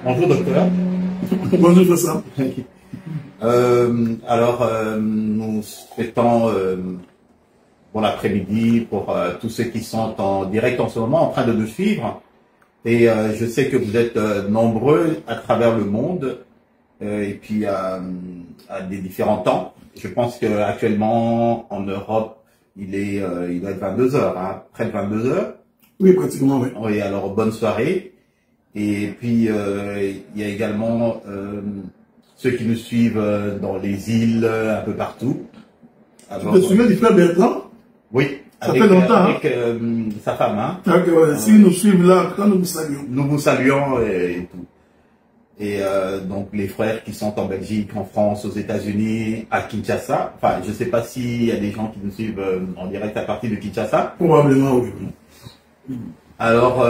Bonjour docteur. Bonjour Vincent. Nous souhaitons bon l'après-midi pour tous ceux qui sont en direct en ce moment en train de nous suivre. Et je sais que vous êtes nombreux à travers le monde et puis à des différents temps. Je pense qu'actuellement en Europe, il doit être 22 heures, hein, près de 22 heures. Oui, pratiquement, oui. Oui, alors bonne soirée. Et puis il y a également ceux qui nous suivent dans les îles, un peu partout. Alors, tu te souviens du frère Bertrand? Oui. Ça fait longtemps. Avec sa femme. Hein. Si nous suivent là, quand nous vous saluons. Nous vous saluons et tout. Et donc les frères qui sont en Belgique, en France, aux États-Unis, à Kinshasa. Enfin, je ne sais pas s'il y a des gens qui nous suivent en direct à partir de Kinshasa. Probablement, oui. Alors,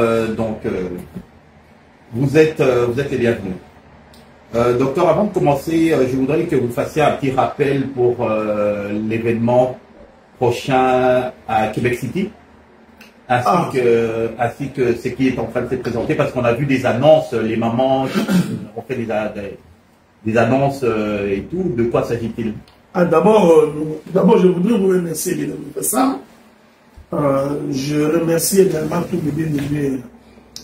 vous êtes les bienvenus. Docteur, avant de commencer, je voudrais que vous fassiez un petit rappel pour l'événement prochain à Québec City, ainsi que ce qui est en train de se présenter, parce qu'on a vu des annonces, les mamans ont fait des annonces et tout. De quoi s'agit-il? D'abord, je voudrais vous remercier de faire ça. Je remercie également tous les bien-aimés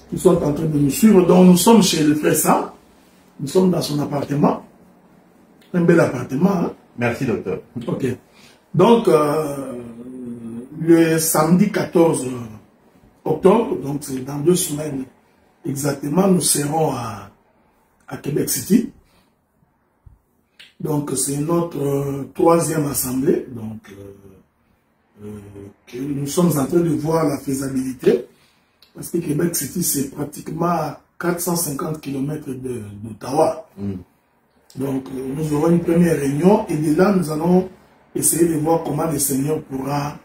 qui sont en train de nous suivre. Donc, nous sommes chez le frère Sam. Nous sommes dans son appartement. Un bel appartement. Hein? Merci, docteur. Ok. Donc, le samedi 14 octobre, donc c'est dans 2 semaines exactement, nous serons à Québec City. Donc, c'est notre 3e assemblée. Donc, que nous sommes en train de voir la faisabilité. Parce que Québec City, c'est pratiquement à 450 km d'Ottawa. Donc, nous aurons une première réunion et de là, nous allons essayer de voir comment le Seigneur pourra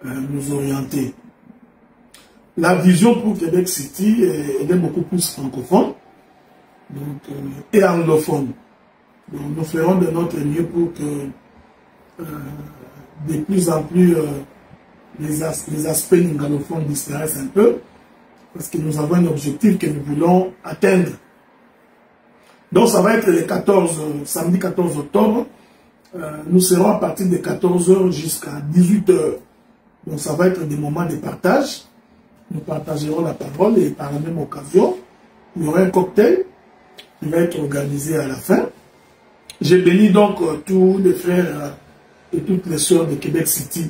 nous orienter. La vision pour Québec City, elle est beaucoup plus francophone donc, et anglophone. Donc, nous ferons de notre mieux pour que de plus en plus les aspects anglophones disparaissent un peu. Parce que nous avons un objectif que nous voulons atteindre. Donc ça va être le samedi 14 octobre. Nous serons à partir de 14 h jusqu'à 18 h. Donc ça va être des moments de partage. Nous partagerons la parole et par la même occasion, il y aura un cocktail qui va être organisé à la fin. J'ai béni donc tous les frères et toutes les sœurs de Québec City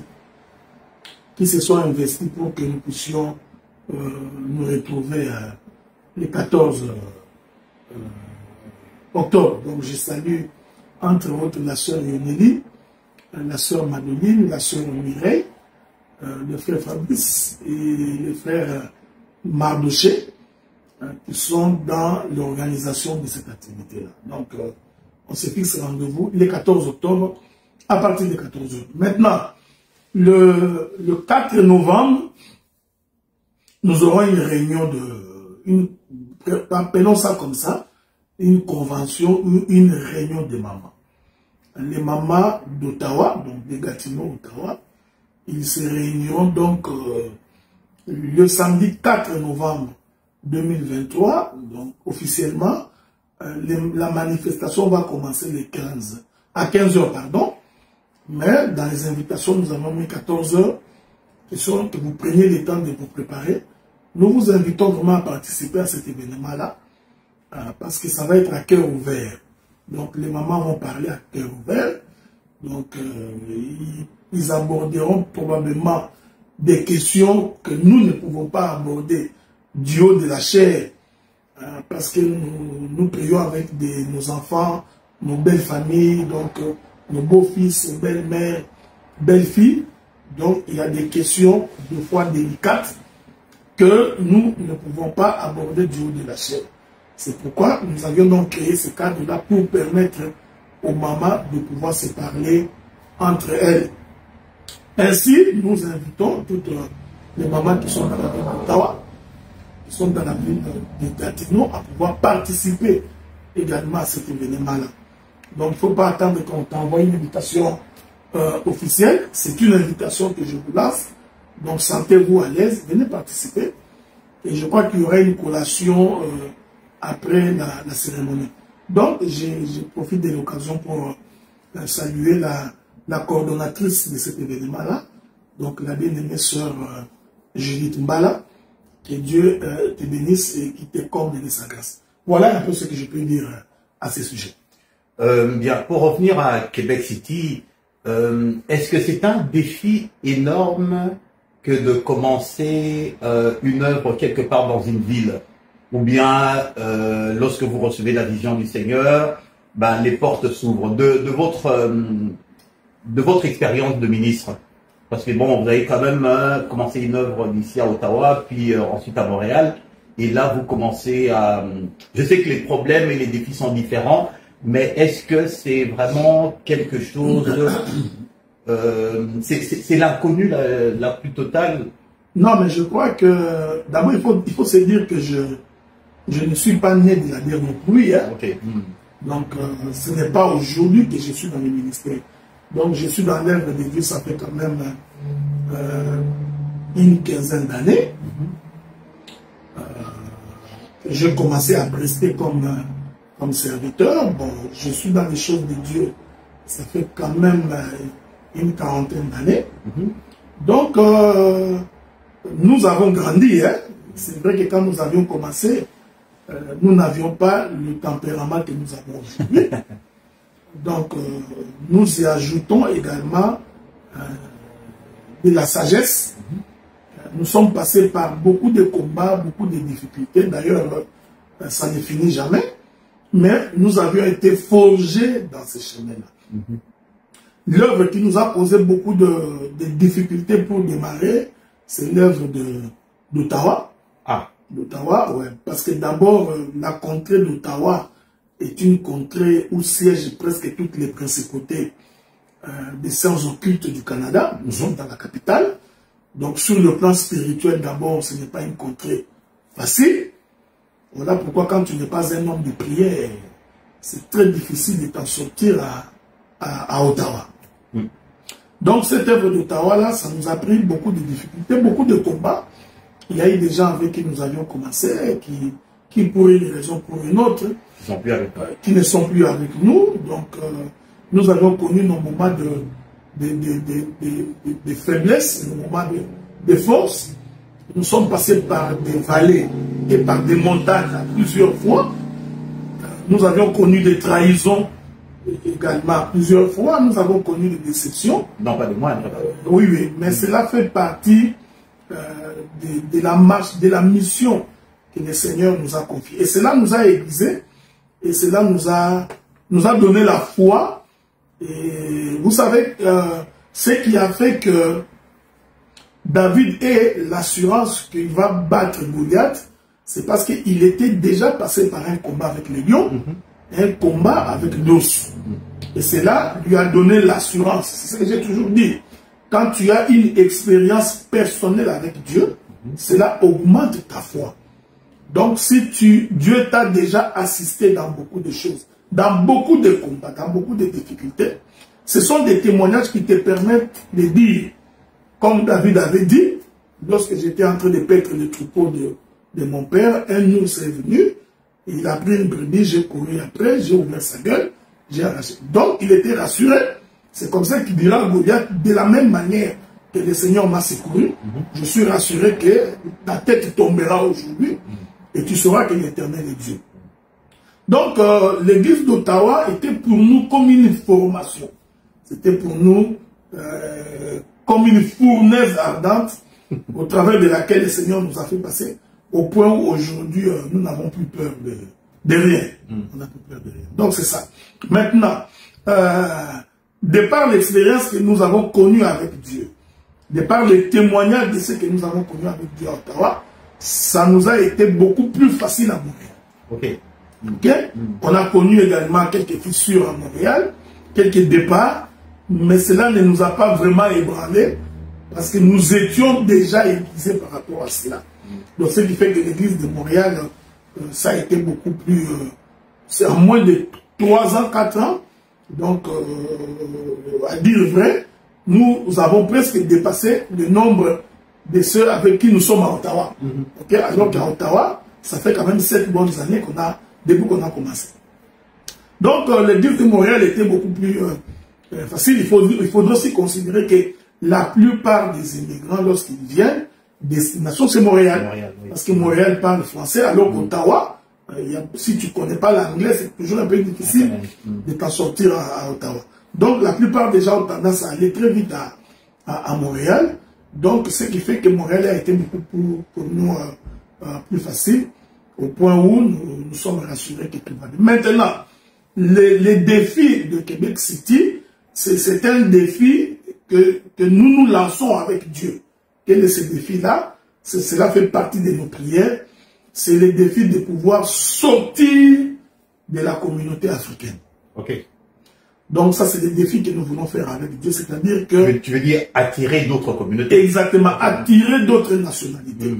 qui se sont investis pour que nous puissions nous retrouver le 14 octobre. Donc je salue entre autres la sœur Yoneli, la sœur Madeline, la sœur Mireille, le frère Fabrice et le frère Mardoché qui sont dans l'organisation de cette activité-là. Donc on se fixe rendez-vous le 14 octobre à partir de 14 h. Maintenant, le 4 novembre, nous aurons une réunion appelons ça comme ça, une convention ou une réunion de mamans. Les mamans d'Ottawa, donc des Gatineau, Ottawa, ils se réuniront donc le samedi 4 novembre 2023, donc officiellement, la manifestation va commencer à 15 h, pardon, mais dans les invitations, nous avons mis 14 h, que vous preniez le temps de vous préparer. Nous vous invitons vraiment à participer à cet événement-là, parce que ça va être à cœur ouvert. Donc les mamans vont parler à cœur ouvert. Donc ils aborderont probablement des questions que nous ne pouvons pas aborder du haut de la chair, parce que nous prions avec nos enfants, nos belles familles, donc nos beaux-fils, belles-mères, belles-filles. Donc il y a des questions des fois délicates que nous ne pouvons pas aborder du haut de la chair. C'est pourquoi nous avions donc créé ce cadre-là pour permettre aux mamans de pouvoir se parler entre elles. Ainsi, nous invitons toutes les mamans qui sont dans la ville d'Ottawa, qui sont dans la ville de Gatineau, à pouvoir participer également à cet événement-là. Donc, il ne faut pas attendre qu'on t'envoie une invitation officielle. C'est une invitation que je vous lance. Donc, sentez-vous à l'aise, venez participer. Et je crois qu'il y aura une collation après la cérémonie. Donc, je profite de l'occasion pour saluer la coordonnatrice de cet événement-là, donc la bien-aimée sœur Judith Mbala, que Dieu te bénisse et qui te comble de sa grâce. Voilà un peu ce que je peux dire à ce sujet. Bien, pour revenir à Québec City, est-ce que c'est un défi énorme que de commencer une œuvre quelque part dans une ville? Ou bien, lorsque vous recevez la vision du Seigneur, ben, les portes s'ouvrent de votre expérience de ministre? Parce que bon, vous avez quand même commencé une œuvre ici à Ottawa, puis ensuite à Montréal. Et là, vous commencez à... Je sais que les problèmes et les défis sont différents, mais est-ce que c'est vraiment quelque chose... c'est l'inconnu la plus totale? Non, mais je crois que... D'abord, il faut se dire que je ne suis pas né de la dernière pluie. Hein. Okay. Donc, ce n'est pas aujourd'hui que je suis dans le ministère. Donc, je suis dans l'œuvre de Dieu, ça fait quand même une quinzaine d'années. J'ai commencé à prester comme serviteur. Bon, je suis dans les choses de Dieu, ça fait quand même une quarantaine d'années. Donc, nous avons grandi. Hein. C'est vrai que quand nous avions commencé, nous n'avions pas le tempérament que nous avons aujourd'hui. Donc, nous y ajoutons également de la sagesse. Nous sommes passés par beaucoup de combats, beaucoup de difficultés. D'ailleurs, ça ne finit jamais. Mais nous avions été forgés dans ce chemin-là. L'œuvre qui nous a posé beaucoup de difficultés pour démarrer, c'est l'œuvre d'Ottawa. Ah. D'Ottawa, ouais. Parce que d'abord, la contrée d'Ottawa est une contrée où siègent presque toutes les principautés des sciences occultes du Canada. Nous sommes dans la capitale. Donc, sur le plan spirituel, d'abord, ce n'est pas une contrée facile. Voilà pourquoi, quand tu n'es pas un homme de prière, c'est très difficile de t'en sortir à Ottawa. Donc, cette œuvre d'Ottawa-là, ça nous a pris beaucoup de difficultés, beaucoup de combats. Il y a eu des gens avec qui nous avions commencé, qui pour une raison ou pour une autre, qui ne sont plus avec nous. Donc, nous avons connu nos moments de faiblesse, nos moments de force. Nous sommes passés par des vallées et par des montagnes plusieurs fois. Nous avions connu des trahisons également plusieurs fois. Nous avons connu des déceptions. Non, pas de moindre. Oui, oui, mais cela fait partie de la marche, de la mission que le Seigneur nous a confiée. Et cela nous a aiguisés, et cela nous a donné la foi. Et vous savez, ce qui a fait que David ait l'assurance qu'il va battre Goliath, c'est parce qu'il était déjà passé par un combat avec les lions, un combat avec l'os. Et cela lui a donné l'assurance. C'est ce que j'ai toujours dit. Quand tu as une expérience personnelle avec Dieu, cela augmente ta foi. Donc, si Dieu t'a déjà assisté dans beaucoup de choses, dans beaucoup de combats, dans beaucoup de difficultés, ce sont des témoignages qui te permettent de dire, comme David avait dit, lorsque j'étais en train de paître le troupeau de mon père, un ours est venu, il a pris une brebis, j'ai couru après, j'ai ouvert sa gueule, j'ai arraché. Donc, il était rassuré. C'est comme ça qu'il dira à Goliath, de la même manière que le Seigneur m'a secouru, je suis rassuré que ta tête tombera aujourd'hui et tu sauras que l'Éternel est Dieu. Donc, l'église d'Ottawa était pour nous comme une formation. C'était pour nous comme une fournaise ardente au travers de laquelle le Seigneur nous a fait passer au point où aujourd'hui nous n'avons plus peur de rien. On n'a plus peur de rien. Donc, c'est ça. Maintenant, de par l'expérience que nous avons connue avec Dieu, de par les témoignages de ce que nous avons connu avec Dieu à Ottawa, ça nous a été beaucoup plus facile à Montréal. Okay? On a connu également quelques fissures à Montréal, quelques départs, mais cela ne nous a pas vraiment ébranlés parce que nous étions déjà aiguisés par rapport à cela. Donc, ce qui fait que l'église de Montréal, ça a été beaucoup plus... c'est en moins de 3 ans, 4 ans. Donc, à dire vrai, nous avons presque dépassé le nombre de ceux avec qui nous sommes à Ottawa. Okay? Alors qu'à Ottawa, ça fait quand même 7 bonnes années depuis qu'on a commencé. Donc, le DIF de Montréal était beaucoup plus facile. Il faudrait aussi considérer que la plupart des immigrants, lorsqu'ils viennent, destination, c'est Montréal. Oui. Parce que Montréal parle français, alors qu'Ottawa, si tu ne connais pas l'anglais, c'est toujours un peu difficile de t'en sortir à Ottawa. Donc, la plupart des gens ont tendance à aller très vite à Montréal. Donc, ce qui fait que Montréal a été beaucoup pour nous plus facile, au point où nous sommes rassurés que tout va bien. Maintenant, les défis de Québec City, c'est un défi que nous lançons avec Dieu. Quel est ce défi-là? Cela fait partie de nos prières. C'est le défi de pouvoir sortir de la communauté africaine. Ok. Donc ça, c'est le défi que nous voulons faire avec Dieu. C'est-à-dire que... Tu veux dire attirer d'autres communautés? Exactement, attirer d'autres nationalités.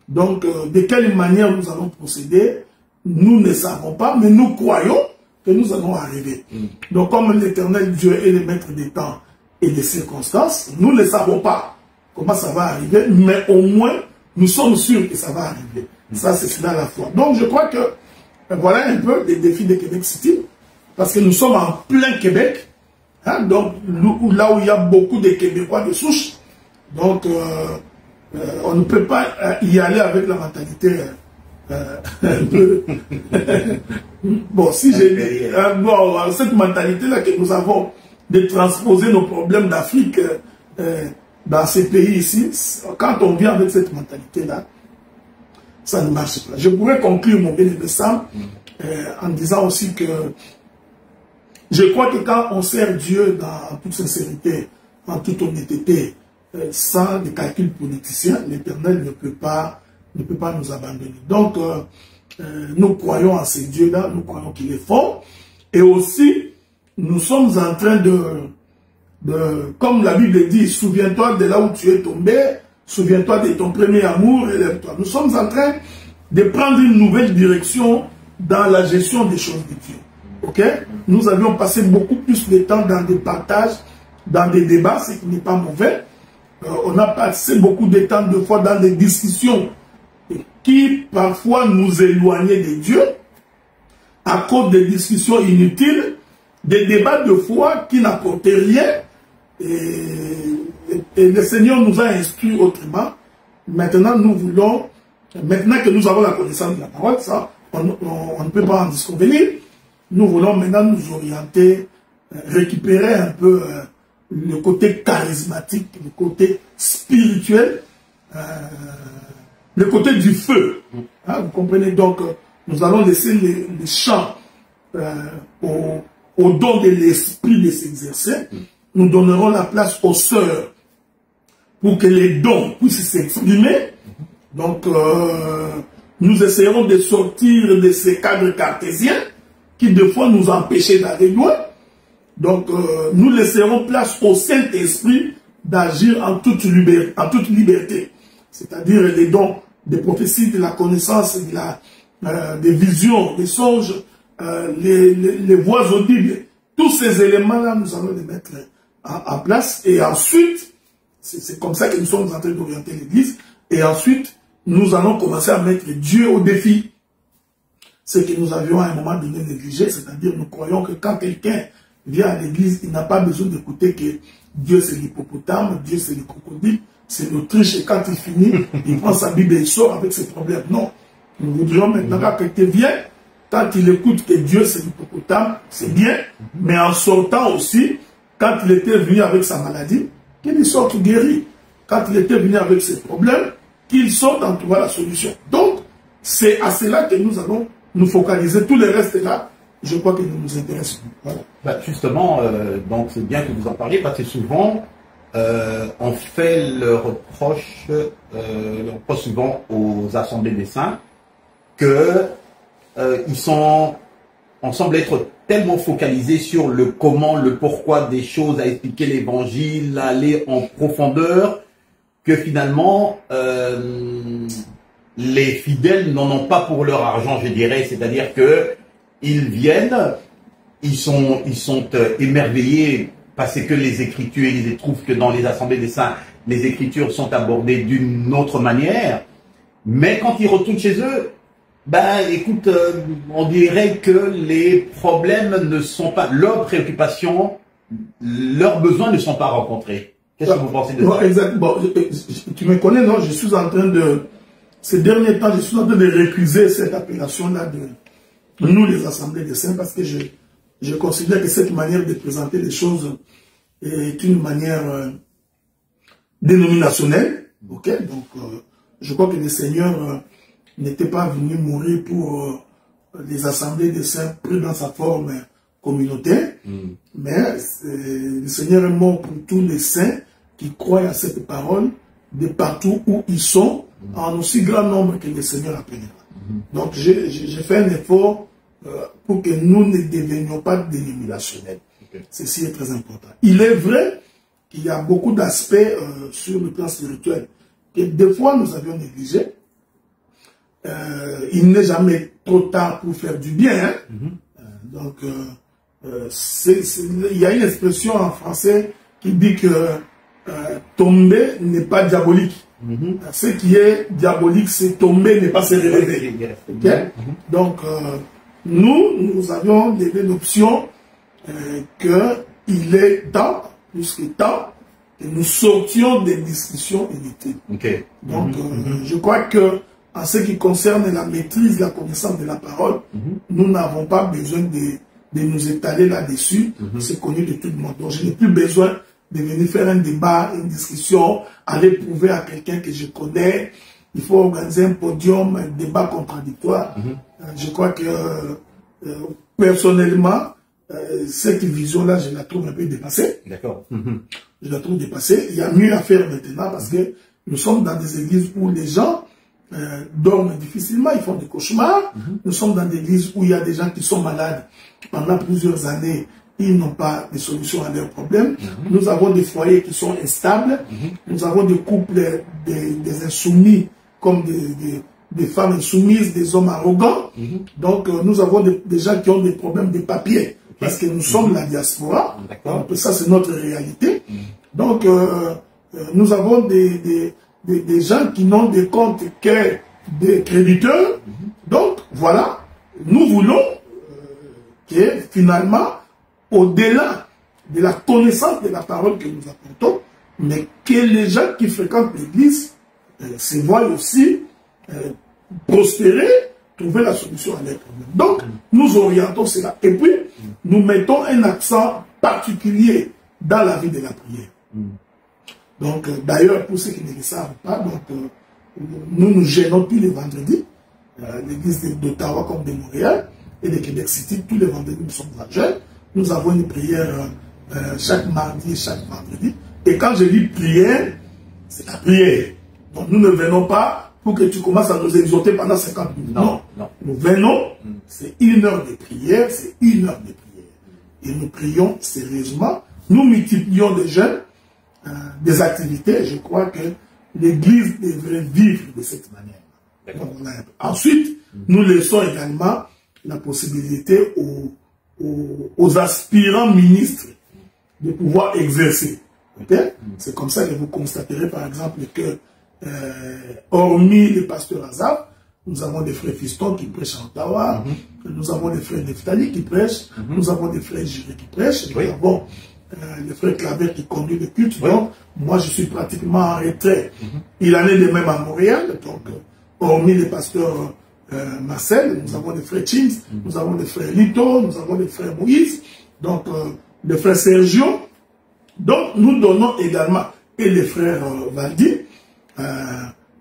Donc, de quelle manière nous allons procéder, nous ne savons pas, mais nous croyons que nous allons arriver. Donc, comme l'Éternel Dieu est le maître des temps et des circonstances, nous ne savons pas comment ça va arriver, mais au moins, nous sommes sûrs que ça va arriver. Ça, c'est cela la foi. Donc, je crois que voilà un peu les défis de Québec City, parce que nous sommes en plein Québec, hein, donc là où il y a beaucoup de Québécois de souche. Donc, on ne peut pas y aller avec la mentalité un peu... bon, si j'ai bon, cette mentalité-là que nous avons de transposer nos problèmes d'Afrique dans ces pays ici, quand on vient avec cette mentalité-là, ça ne marche pas. Je pourrais conclure mon bien-aimé Sam en disant aussi que je crois que quand on sert Dieu en toute sincérité, en toute honnêteté, sans des calculs politiciens, l'Éternel ne peut pas nous abandonner. Donc, nous croyons en ces dieux-là, nous croyons qu'il est fort. Et aussi, nous sommes en train comme la Bible dit, souviens-toi de là où tu es tombé, souviens-toi de ton premier amour, élève-toi. Nous sommes en train de prendre une nouvelle direction dans la gestion des choses de Dieu. Ok? Nous avions passé beaucoup plus de temps dans des partages, dans des débats, ce qui n'est pas mauvais. On a passé beaucoup de temps, de fois, dans des discussions qui, parfois, nous éloignaient de Dieu à cause des discussions inutiles, des débats de foi qui n'apportaient rien. Et le Seigneur nous a instruits autrement. Maintenant, nous voulons, maintenant que nous avons la connaissance de la parole, ça, on ne peut pas en disconvenir. Nous voulons maintenant nous orienter, récupérer un peu le côté charismatique, le côté spirituel, le côté du feu. Hein, vous comprenez? Donc, nous allons laisser les champs au don de l'esprit de s'exercer. Nous donnerons la place aux sœurs pour que les dons puissent s'exprimer. Donc, nous essayerons de sortir de ces cadres cartésiens qui, des fois, nous empêchaient d'aller loin. Donc, nous laisserons place au Saint-Esprit d'agir en toute liberté. C'est-à-dire les dons des prophéties, de la connaissance, des visions, des songes, les voix audibles. Tous ces éléments-là, nous allons les mettre en place. Et ensuite, c'est comme ça que nous sommes en train d'orienter l'Église. Et ensuite, nous allons commencer à mettre Dieu au défi. Ce que nous avions à un moment donné négligé, c'est-à-dire nous croyons que quand quelqu'un vient à l'église, il n'a pas besoin d'écouter que Dieu c'est l'hippopotame, Dieu c'est le crocodile, c'est l'autruche, et quand il finit, il prend sa Bible et il sort avec ses problèmes. Non. Nous voudrions maintenant, quand quelqu'un vient, quand il écoute que Dieu c'est l'hippopotame, c'est bien, mais en sortant aussi, quand il était venu avec sa maladie, qu'il sorte guéri. Quand il était venu avec ses problèmes, qu'il sorte en trouvant la solution. Donc, c'est à cela que nous allons nous focaliser. Tout le reste là, je crois que nous intéresse. Voilà. Bah justement, donc c'est bien que vous en parliez, parce que souvent, on fait le reproche souvent aux assemblées des saints que on semble être tellement focalisé sur le comment, le pourquoi des choses, à expliquer l'évangile, à aller en profondeur, que finalement, les fidèles n'en ont pas pour leur argent, je dirais. C'est-à-dire que ils viennent, ils sont émerveillés parce que les Écritures, ils trouvent que dans les assemblées des saints, les Écritures sont abordées d'une autre manière. Mais quand ils retournent chez eux, Ben, écoute, on dirait que les problèmes ne sont pas, leurs préoccupations, leurs besoins ne sont pas rencontrés. Qu'est-ce que vous pensez de ça? Exactement. Tu me connais, non? Je suis en train de, ces derniers temps, je suis en train de récuser cette appellation-là de nous, les assemblées de saints, parce que je considère que cette manière de présenter les choses est une manière dénominationnelle. Ok? Donc, je crois que le Seigneur n'était pas venu mourir pour les assemblées de saints pris dans sa forme communautaire, mais le Seigneur est mort pour tous les saints qui croient à cette parole de partout où ils sont, en aussi grand nombre que le Seigneur appellera. Donc, j'ai fait un effort pour que nous ne devenions pas dénominationnels. Ceci est très important. Il est vrai qu'il y a beaucoup d'aspects sur le plan spirituel que des fois nous avions négligé. Il n'est jamais trop tard pour faire du bien. Donc, il y a une expression en français qui dit que tomber n'est pas diabolique. Ce qui est diabolique, c'est tomber, n'est pas se relever. Okay? Donc, nous avions levé l'option qu'il est temps, plus que temps, que nous sortions des discussions inutiles. Donc, je crois que en ce qui concerne la maîtrise, la connaissance de la parole, nous n'avons pas besoin de nous étaler là-dessus. C'est connu de tout le monde. Donc, je n'ai plus besoin de venir faire un débat, une discussion, aller prouver à quelqu'un que je connais. Il faut organiser un podium, un débat contradictoire. Je crois que, personnellement, cette vision-là, je la trouve un peu dépassée. D'accord. Je la trouve dépassée. Il y a mieux à faire maintenant parce que nous sommes dans des églises où les gens dorment difficilement, ils font des cauchemars. Nous sommes dans des églises où il y a des gens qui sont malades pendant plusieurs années. Ils n'ont pas de solution à leurs problèmes. Nous avons des foyers qui sont instables. Nous avons des couples, des insoumis, comme des femmes insoumises, des hommes arrogants. Donc, nous avons des gens qui ont des problèmes de papier. Parce que nous sommes la diaspora. Donc, ça, c'est notre réalité. Donc, nous avons des gens qui n'ont des comptes que des créditeurs. Donc, voilà. Nous voulons que, finalement, au-delà de la connaissance de la parole que nous apportons, mais que les gens qui fréquentent l'église se voient aussi prospérer, trouver la solution à leurs problèmes. Donc, nous orientons cela. Et puis, nous mettons un accent particulier dans la vie de la prière. Donc, d'ailleurs, pour ceux qui ne le savent pas, donc, nous nous gênons tous les vendredis, l'église d'Ottawa comme de Montréal et de Québec City, tous les vendredis nous sommes à jeûne. Nous avons une prière chaque mardi et chaque vendredi. Et quand je dis prière, c'est la prière. Donc nous ne venons pas pour que tu commences à nous exhorter pendant 50 minutes. Non. Nous venons, c'est 1 heure de prière, c'est 1 heure de prière. Et nous prions sérieusement. Nous multiplions les jeunes, des activités. Je crois que l'Église devrait vivre de cette manière. Donc, ensuite, nous laissons également la possibilité aux aspirants ministres de pouvoir exercer. Okay? C'est comme ça que vous constaterez par exemple que, hormis les pasteurs Azaf, nous avons des frères Fiston qui prêchent à Ottawa, nous avons des frères Neftali qui prêchent, nous avons des frères Jiré qui prêchent, nous avons le frère Claver qui conduit le culte. Donc, moi je suis pratiquement en retrait. Il en est de même à Montréal, donc, hormis les pasteurs Marcel, nous avons des frères Chins, nous avons des frères Lito, nous avons des frères Moïse, donc des frères Sergio. Donc nous donnons également, et les frères Valdi,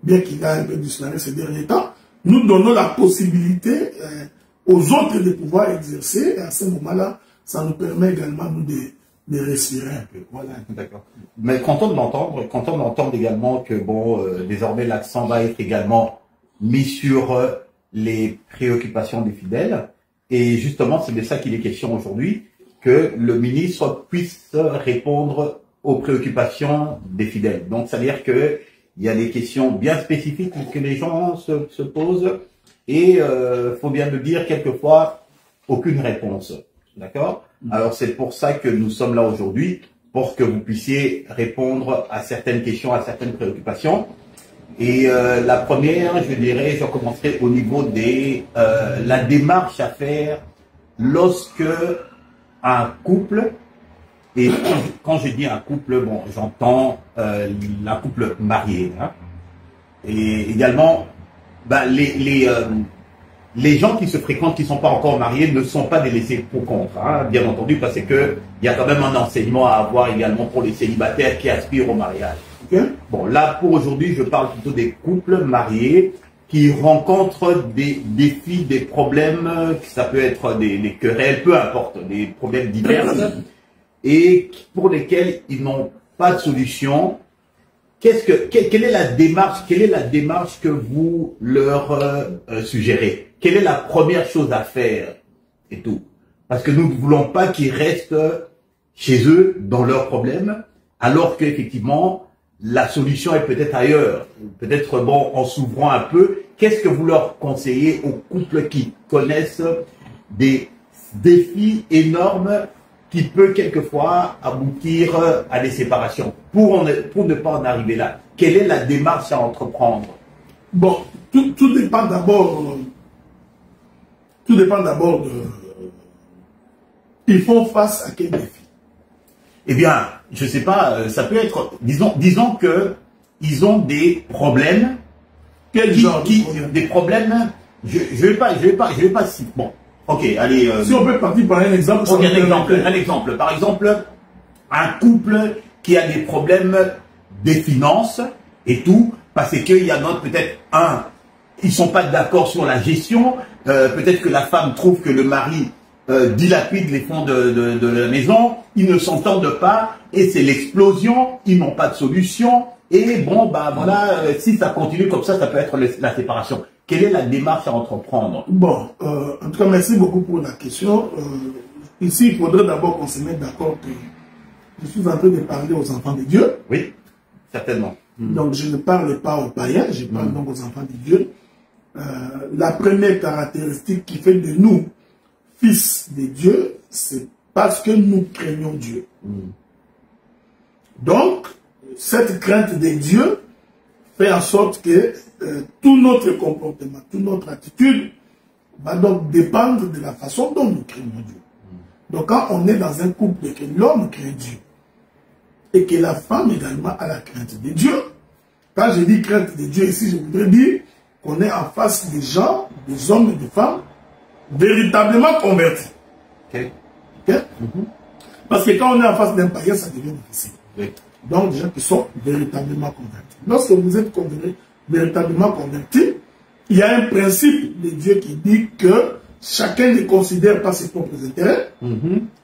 bien qu'il a un peu disparu ces derniers temps, nous donnons la possibilité aux autres de pouvoir exercer, et à ce moment-là, ça nous permet également nous, de respirer un peu. Voilà. D'accord. Mais content d'entendre également que bon, désormais l'accent va être également mis sur les préoccupations des fidèles. Et justement, c'est de ça qu'il est question aujourd'hui, que le ministre puisse répondre aux préoccupations des fidèles. Donc, c'est-à-dire que il y a des questions bien spécifiques que les gens se posent et faut bien le dire, quelquefois, aucune réponse. D'accord? Alors, c'est pour ça que nous sommes là aujourd'hui, pour que vous puissiez répondre à certaines questions, à certaines préoccupations. Et la première, je dirais, je commencerai au niveau des la démarche à faire lorsque un couple, et quand je dis un couple, bon, j'entends la couple marié, hein, et également bah, les gens qui se fréquentent, qui ne sont pas encore mariés, ne sont pas des laissés pour compte, hein, bien entendu, parce que il y a quand même un enseignement à avoir également pour les célibataires qui aspirent au mariage. Okay? Bon, là, pour aujourd'hui, je parle plutôt des couples mariés qui rencontrent des défis, des problèmes, ça peut être des querelles, peu importe, des problèmes divers, et pour lesquels ils n'ont pas de solution. Quelle est la démarche que vous leur suggérez? Quelle est la première chose à faire et tout? Parce que nous ne voulons pas qu'ils restent chez eux dans leurs problèmes, alors qu'effectivement, la solution est peut-être ailleurs. Peut-être, bon, en s'ouvrant un peu, qu'est-ce que vous leur conseillez aux couples qui connaissent des défis énormes qui peut quelquefois aboutir à des séparations, pour ne pas en arriver là? Quelle est la démarche à entreprendre? Bon, tout dépend d'abord de... Ils font face à quel défi? Eh bien, je sais pas, ça peut être, disons que ils ont des problèmes. Quel genre des problèmes? Je vais pas, bon. Ok, allez. Si on peut partir par un exemple. Ok, un exemple. Par exemple, un couple qui a des problèmes des finances et tout, parce qu'il y en a peut-être ils sont pas d'accord sur la gestion. Peut-être que la femme trouve que le mari dilapide les fonds de la maison. Ils ne s'entendent pas et c'est l'explosion. Ils n'ont pas de solution. Et bon, bah voilà, si ça continue comme ça peut être la séparation. Quelle est la démarche à entreprendre? Bon, en tout cas, merci beaucoup pour la question. Ici, il faudrait d'abord qu'on se mette d'accord que je suis en train de parler aux enfants de Dieu. Oui, certainement. Donc, je ne parle pas aux païens, je parle donc aux enfants de Dieu. La première caractéristique qui fait de nous fils de Dieu, c'est parce que nous craignons Dieu. Donc, cette crainte de Dieu fait en sorte que tout notre comportement, toute notre attitude va donc dépendre de la façon dont nous craignons Dieu. Donc quand on est dans un couple et que l'homme craint Dieu et que la femme également a la crainte de Dieu, quand je dis crainte de Dieu ici, je voudrais dire qu'on est en face des gens, des hommes et des femmes véritablement convertis. Okay. Okay? Parce que quand on est en face d'un païen, ça devient difficile. Oui. Donc, des gens qui sont véritablement convertis. Lorsque vous êtes véritablement convertis, il y a un principe de Dieu qui dit que chacun ne considère pas ses propres intérêts,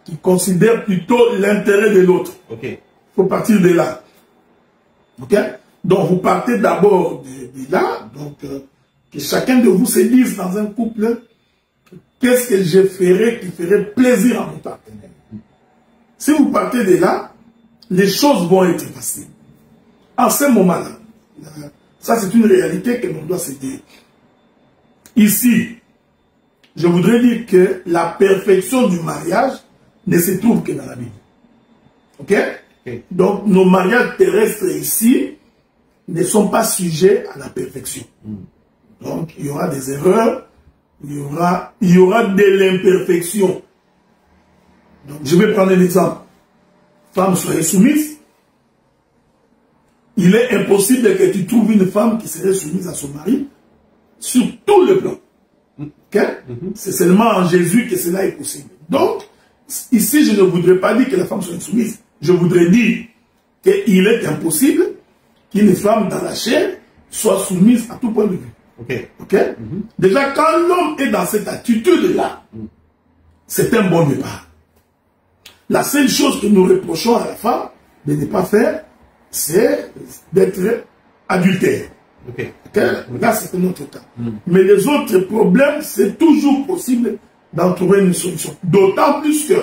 qui considère plutôt l'intérêt de l'autre. Il faut partir de là. Okay? Donc, vous partez d'abord de là. Donc, que chacun de vous se dise dans un couple, qu'est-ce que je ferais qui ferait plaisir à mon partenaire? Si vous partez de là, les choses vont être faciles. En ce moment-là, ça c'est une réalité que l'on doit se dire. Ici, je voudrais dire que la perfection du mariage ne se trouve que dans la Bible. Ok? Donc, nos mariages terrestres ici ne sont pas sujets à la perfection. Donc, il y aura des erreurs, il y aura de l'imperfection. Donc, je vais prendre un exemple. Femme, soyez soumise. Il est impossible que tu trouves une femme qui serait soumise à son mari sur tout le plan. Okay? C'est seulement en Jésus que cela est possible. Donc, ici, je ne voudrais pas dire que la femme soit soumise. Je voudrais dire qu'il est impossible qu'une femme dans la chair soit soumise à tout point de vue. Okay? Déjà, quand l'homme est dans cette attitude-là, c'est un bon départ. La seule chose que nous reprochons à la femme de ne pas faire, c'est d'être adultère. Là, c'est un autre cas. Mais les autres problèmes, c'est toujours possible d'en trouver une solution. D'autant plus que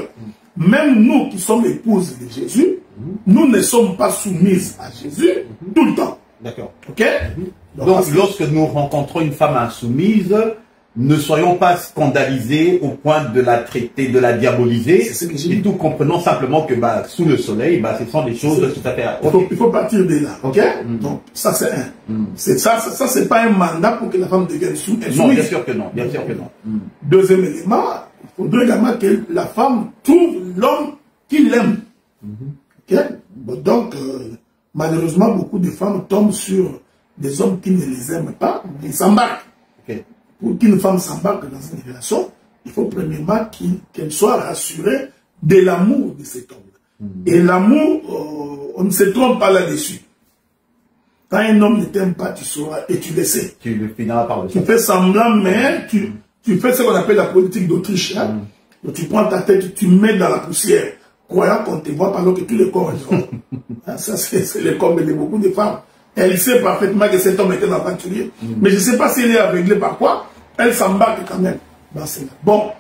même nous qui sommes épouses de Jésus, nous ne sommes pas soumises à Jésus tout le temps. D'accord. Ok? Donc, lorsque nous rencontrons une femme insoumise, ne soyons pas scandalisés au point de la traiter, de la diaboliser, et tout comprenons simplement que bah, sous le soleil, bah, ce sont des choses tout à fait... Okay. Il faut partir de là, ok? Donc, ça c'est un. C'est ça c'est pas un mandat pour que la femme devienne soumise. Non, bien sûr que non, bien sûr que non. Deuxième élément, il faudrait également que la femme trouve l'homme qui l'aime. Ok? Bon, donc, malheureusement, beaucoup de femmes tombent sur des hommes qui ne les aiment pas, ils s'embarquent. Okay. Pour qu'une femme s'embarque dans une relation, il faut premièrement qu'elle soit rassurée de l'amour de cet homme. Et l'amour, on ne se trompe pas là-dessus. Quand un homme ne t'aime pas, tu sauras et tu le sais. Tu le finiras par le Tu fais semblant, mais tu fais ce qu'on appelle la politique d'Autriche. Hein? Donc, tu prends ta tête, tu mets dans la poussière, croyant qu'on te voit pendant que tout le corps est dehors. Ça, c'est le comble de beaucoup de femmes. Elle sait parfaitement que cet homme était un aventurier. Mais je ne sais pas s'il est aveuglé par quoi. Elle s'embarque quand même dans cela. Bon.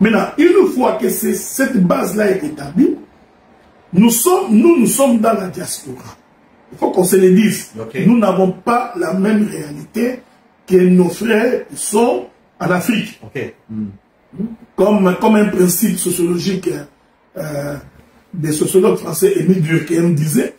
Maintenant, une fois que cette base-là est établie, nous sommes dans la diaspora. Il faut qu'on se le dise. Okay. Nous n'avons pas la même réalité que nos frères qui sont en Afrique. Okay. Comme un principe sociologique des sociologues français, Émile Durkheim disait,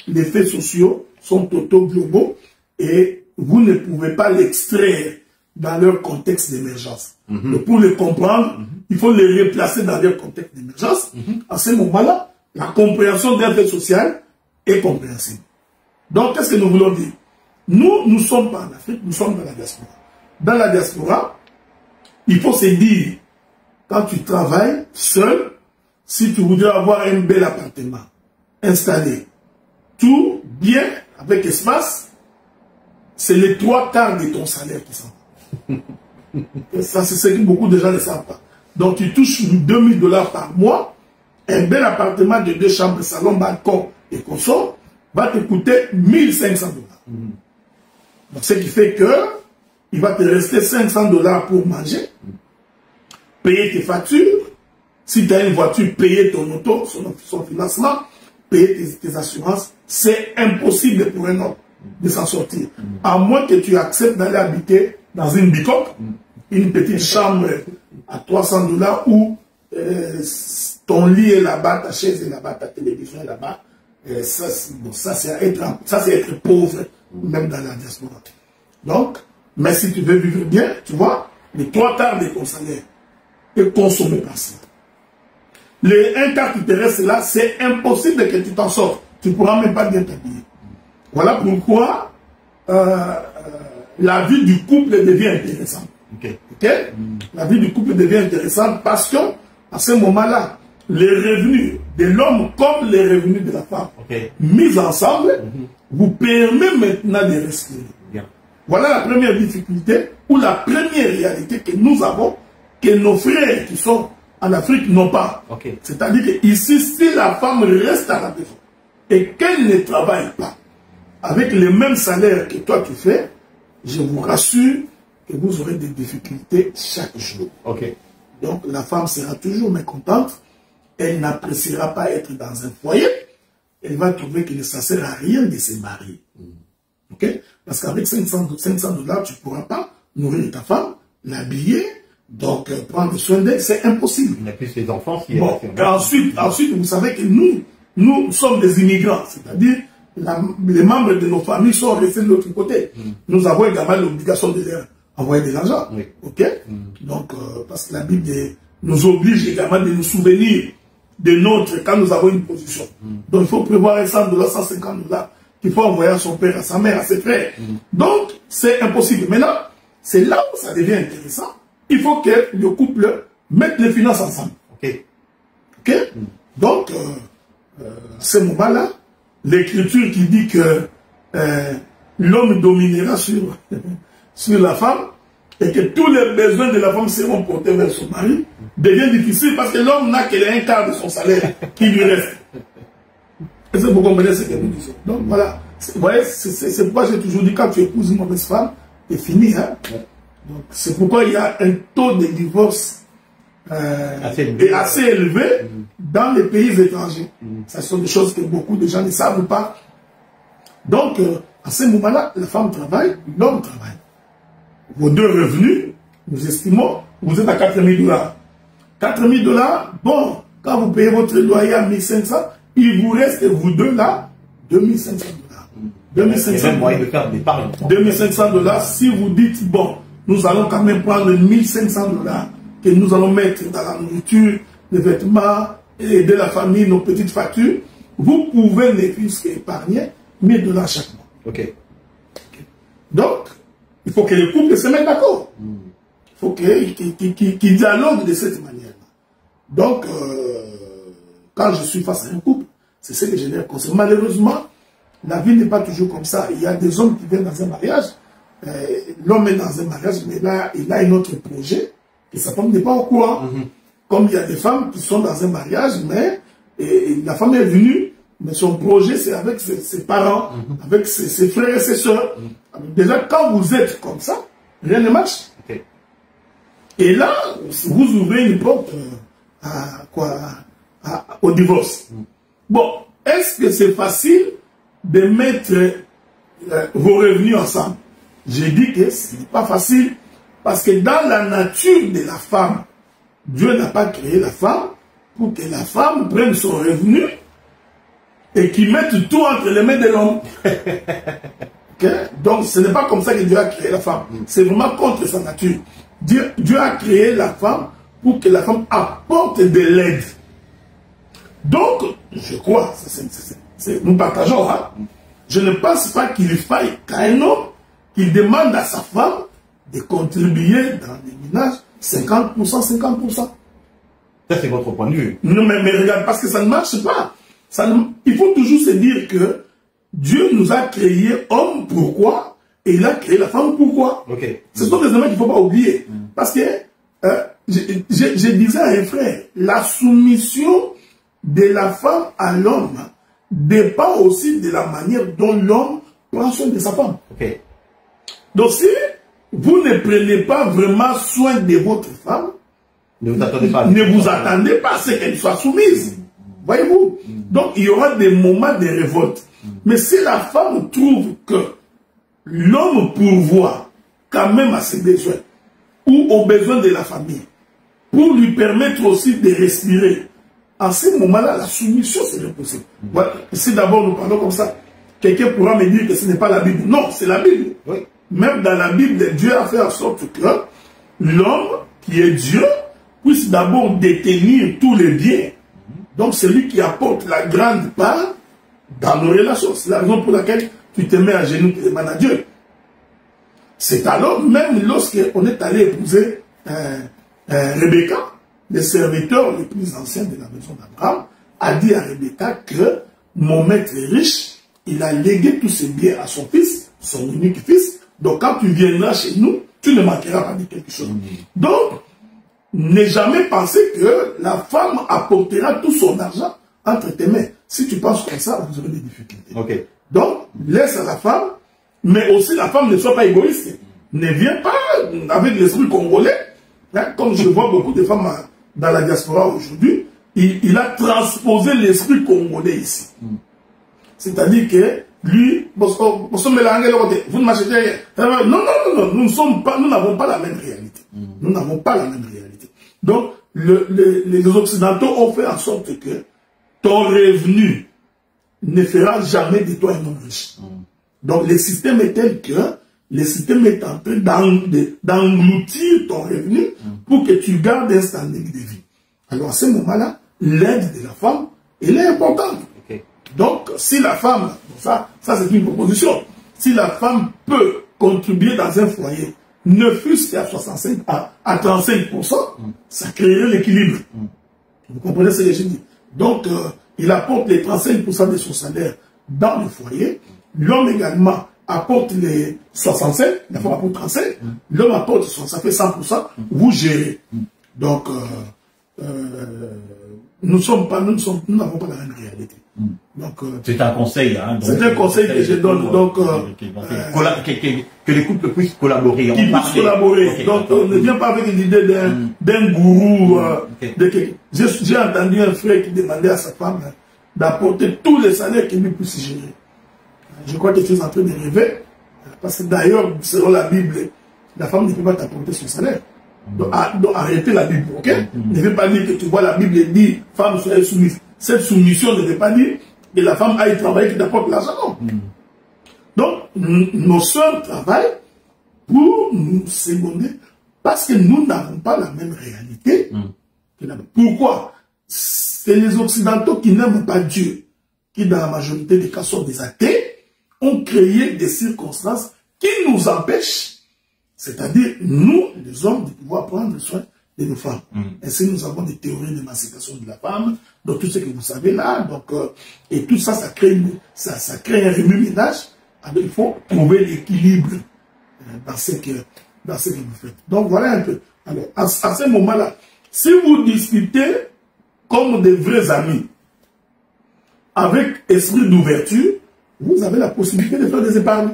les faits sociaux sont auto-globaux et vous ne pouvez pas l'extraire dans leur contexte d'émergence. Donc pour les comprendre, il faut les replacer dans leur contexte d'émergence. À ce moment-là, la compréhension d'un fait social est compréhensible. Donc, qu'est-ce que nous voulons dire? Nous ne sommes pas en Afrique, nous sommes dans la diaspora. Dans la diaspora, il faut se dire, quand tu travailles seul, si tu voudrais avoir un bel appartement installé, tout bien, avec espace, c'est les 3/4 de ton salaire qui s'en va. Ça, c'est ce que beaucoup de gens ne savent pas. Donc, tu touches $2000 par mois, un bel appartement de 2 chambres, salon, balcon et console va te coûter $1500. Donc, ce qui fait que il va te rester $500 pour manger, payer tes factures, si tu as une voiture, payer ton auto, son financement, payer tes assurances. C'est impossible pour un homme de s'en sortir. À moins que tu acceptes d'aller habiter dans une bicoque, une petite chambre à $300 où ton lit est là-bas, ta chaise est là-bas, ta télévision est là-bas. Ça c'est être pauvre, même dans la diaspora. Donc, mais si tu veux vivre bien, tu vois, les 3/4 de ton salaire est consommé par ça. Les 1/4 qui te reste là, c'est impossible que tu t'en sortes. Tu ne pourras même pas bien t'habiller. Voilà pourquoi la vie du couple devient intéressante. La vie du couple devient intéressante parce que à ce moment-là, les revenus de l'homme comme les revenus de la femme mis ensemble vous permet maintenant de respirer. Voilà la première difficulté ou la première réalité que nous avons, que nos frères qui sont en Afrique n'ont pas. C'est-à-dire que ici, si la femme reste à la maison et qu'elle ne travaille pas avec le même salaire que toi tu fais, je vous rassure que vous aurez des difficultés chaque jour. Donc la femme sera toujours mécontente, elle n'appréciera pas être dans un foyer, elle va trouver que ça ne sert à rien de se marier. Parce qu'avec $500, tu ne pourras pas nourrir ta femme, l'habiller, donc prendre soin d'elle, c'est impossible. Il n'y a plus les enfants. Ensuite, vous savez que nous sommes des immigrants, c'est-à-dire les membres de nos familles sont restés de l'autre côté. Nous avons également l'obligation de leur envoyer de l'argent. Donc, parce que la Bible nous oblige également de nous souvenir de notre, quand nous avons une position. Donc, il faut prévoir $100, $150 qu'il faut envoyer à son père, à sa mère, à ses frères. Donc, c'est impossible. Maintenant, c'est là où ça devient intéressant. Il faut que le couple mette les finances ensemble. Donc, à ce moment-là, l'écriture qui dit que l'homme dominera sur la femme et que tous les besoins de la femme seront portés vers son mari devient difficile parce que l'homme n'a que l'1/4 de son salaire qui lui reste. Est-ce que vous comprenez ce que nous disons? Donc voilà, vous voyez, c'est pourquoi j'ai toujours dit quand tu épouses une mauvaise femme, c'est fini. Donc c'est pourquoi il y a un taux de divorce assez élevé dans les pays étrangers. Ce sont des choses que beaucoup de gens ne savent pas. Donc, à ce moment-là, la femme travaille, l'homme travaille. vos deux revenus, nous estimons, vous êtes à 4 000 $. 4 000 $, bon, quand vous payez votre loyer à 1 500, il vous reste, vous deux là, 2 500 $. 2 500 $. 2 500 $, si vous dites, bon, nous allons quand même prendre 1 500 $ que nous allons mettre dans la nourriture, les vêtements, aider la famille, nos petites factures, vous pouvez ne plus qu'épargner 1 000 $ chaque mois. Ok. Donc, il faut que les couples se mettent d'accord. Il faut qu'ils dialoguent de cette manière. Donc, quand je suis face à un couple, c'est ce que je leur conseille. Malheureusement, la vie n'est pas toujours comme ça. Il y a des hommes qui viennent dans un mariage, l'homme est dans un mariage, mais là, il a un autre projet, et sa femme n'est pas au courant. Comme il y a des femmes qui sont dans un mariage, mais la femme est venue, mais son projet, c'est avec ses parents, avec ses frères et ses soeurs. Déjà, quand vous êtes comme ça, rien ne marche. Okay. Et là, vous ouvrez une porte au divorce. Bon, est-ce que c'est facile de mettre vos revenus ensemble? J'ai dit que ce n'est pas facile, parce que dans la nature de la femme, Dieu n'a pas créé la femme pour que la femme prenne son revenu et qu'il mette tout entre les mains de l'homme. Okay? Donc, ce n'est pas comme ça que Dieu a créé la femme. C'est vraiment contre sa nature. Dieu a créé la femme pour que la femme apporte de l'aide. Donc, je crois, nous partageons, hein? Je ne pense pas qu'il faille qu'à un homme qu'il demande à sa femme de contribuer dans les ménages 50%, 50%. Ça, c'est votre point de vue. Non, mais regarde, parce que ça ne marche pas. Il faut toujours se dire que Dieu nous a créé homme, pourquoi? Et il a créé la femme, pourquoi? Okay. Ce sont des éléments qu'il ne faut pas oublier. Parce que, je disais à un frère, la soumission de la femme à l'homme dépend aussi de la manière dont l'homme prend soin de sa femme. Okay. Donc si vous ne prenez pas vraiment soin de votre femme, ne vous attendez pas à ce qu'elle soit soumise. Voyez-vous? Donc il y aura des moments de révolte. Mais si la femme trouve que l'homme pourvoit quand même à ses besoins ou aux besoins de la famille, pour lui permettre aussi de respirer, en ce moment-là, la soumission serait possible. Voilà. Si d'abord nous parlons comme ça, quelqu'un pourra me dire que ce n'est pas la Bible. Non, c'est la Bible. Oui. Même dans la Bible, Dieu a fait en sorte que l'homme, qui est Dieu, puisse d'abord détenir tous les biens. Donc c'est lui qui apporte la grande part dans nos relations. C'est la raison pour laquelle tu te mets à genoux et tu demandes à Dieu. C'est alors, même lorsqu'on est allé épouser Rebecca, le serviteur le plus ancien de la maison d'Abraham, a dit à Rebecca que mon maître est riche, il a légué tous ses biens à son fils, son unique fils. Donc quand tu viendras chez nous, tu ne manqueras pas de quelque chose. Donc, n'aie jamais pensé que la femme apportera tout son argent entre tes mains. Si tu penses comme ça, vous aurez des difficultés. Okay. Donc, laisse à la femme, mais aussi la femme ne soit pas égoïste. Ne viens pas avec l'esprit congolais. Hein, comme je vois beaucoup de femmes dans la diaspora aujourd'hui, il a transposé l'esprit congolais ici. C'est-à-dire que lui, vous ne m'achetez rien. Non, nous n'avons pas la même réalité. Nous n'avons pas la même réalité. Donc, les Occidentaux ont fait en sorte que ton revenu ne fera jamais de toi un homme riche. Donc, le système est tel que le système est en train d'engloutir ton revenu pour que tu gardes un standing de vie. Alors, à ce moment-là, l'aide de la femme, elle est importante. Okay. Donc, si la femme, ça c'est une proposition, si la femme peut contribuer dans un foyer, ne fût-ce qu'à 65 à 35%, ça créerait l'équilibre. Vous comprenez ce que je dis? Donc, il apporte les 35% de son salaire dans le foyer. L'homme également apporte les 65, la femme apporte 35, l'homme apporte 60, ça fait 100%, vous gérez. Donc, nous n'avons pas la même réalité. C'est un conseil. Hein, c'est un conseil que je donne. Donc, que les couples puissent collaborer. Qu'ils puissent collaborer. Okay, donc, on ne vient pas avec l'idée d'un gourou. J'ai entendu un frère qui demandait à sa femme d'apporter tous les salaires qu'il lui puisse gérer. Je crois que tu es en train de rêver. Parce que d'ailleurs, selon la Bible, la femme ne peut pas t'apporter son salaire. Donc arrêtez la Bible, ok? Ne veut pas dire que tu vois la Bible et dit femme soyez soumise. Cette soumission ne veut pas dire que la femme aille travailler qui t'apporte l'argent. Donc, nos sœurs travaillent pour nous seconder parce que nous n'avons pas la même réalité. Pourquoi? C'est les Occidentaux qui n'aiment pas Dieu, qui dans la majorité des cas sont des athées, ont créé des circonstances qui nous empêchent, c'est-à-dire nous, les hommes, de pouvoir prendre soin de nos femmes. Ainsi, nous avons des théories d'émancipation de la femme, donc tout ce que vous savez là, donc, et tout ça, ça crée un remue-ménage. Alors, il faut trouver l'équilibre dans ce que vous faites. Donc, voilà un peu. Alors, à ce moment-là, si vous discutez comme des vrais amis, avec esprit d'ouverture, vous avez la possibilité de faire des épargnes.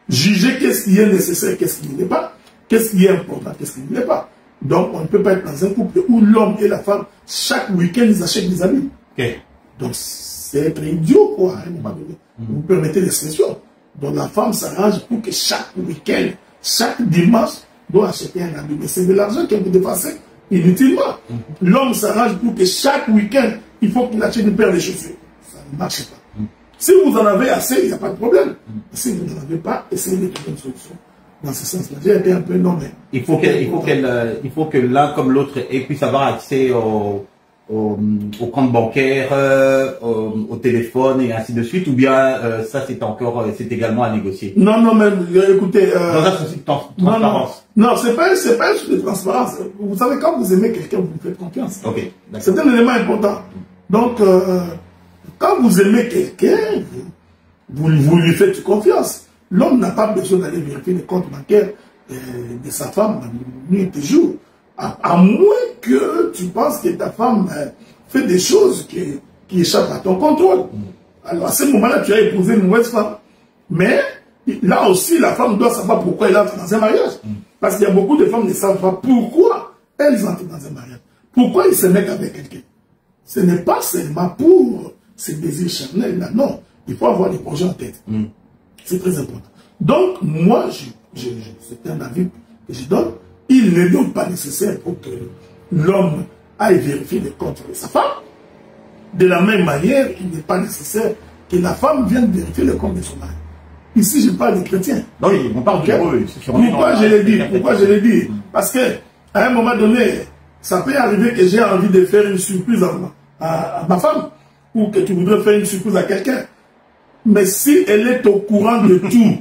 Juger qu'est-ce qui est nécessaire, qu'est-ce qui ne l'est pas, qu'est-ce qui est important, qu'est-ce qui ne l'est pas. Donc, on ne peut pas être dans un couple où l'homme et la femme, chaque week-end, ils achètent des habits. Donc, c'est être idiot, quoi, à un moment donné. Vous permettez l'expression. Donc, la femme s'arrange pour que chaque week-end, chaque dimanche, doit acheter un habit. Mais c'est de l'argent qu'elle vous dépensez inutilement. L'homme s'arrange pour que chaque week-end, il faut qu'il achète une paire de chaussures. Ça ne marche pas. Si vous en avez assez, il n'y a pas de problème. Si vous n'en avez pas, essayez de trouver une solution. Dans ce sens-là, j'ai été un peu non, mais... Il faut que l'un comme l'autre puisse avoir accès au compte bancaire, au téléphone et ainsi de suite, ou bien ça c'est également à négocier. Non, mais écoutez... dans un souci de transparence. Non, c'est pas un souci de transparence. Vous savez, quand vous aimez quelqu'un, vous lui faites confiance. Ok. C'est un élément important. Donc, quand vous aimez quelqu'un, vous lui faites confiance. L'homme n'a pas besoin d'aller vérifier les comptes bancaires de sa femme nuit et jour. À moins que tu penses que ta femme fait des choses qui échappent à ton contrôle. Alors à ce moment-là, tu as épousé une mauvaise femme. Mais là aussi, la femme doit savoir pourquoi elle entre dans un mariage. Parce qu'il y a beaucoup de femmes qui ne savent pas pourquoi elles entrent dans un mariage. Pourquoi ils se mettent avec quelqu'un. Ce n'est pas seulement pour ses désirs charnels, là, non. Il faut avoir des projets en tête. C'est très important. Donc, moi, c'est un avis que je donne. Il n'est donc pas nécessaire pour que l'homme aille vérifier les comptes de sa femme. De la même manière, il n'est pas nécessaire que la femme vienne vérifier les comptes de son mari. Ici, je parle des chrétiens. Non, on parle de eux. Pourquoi je l'ai dit? Parce que à un moment donné, ça peut arriver que j'ai envie de faire une surprise à ma femme, ou que tu voudrais faire une surprise à quelqu'un. Mais si elle est au courant de tout,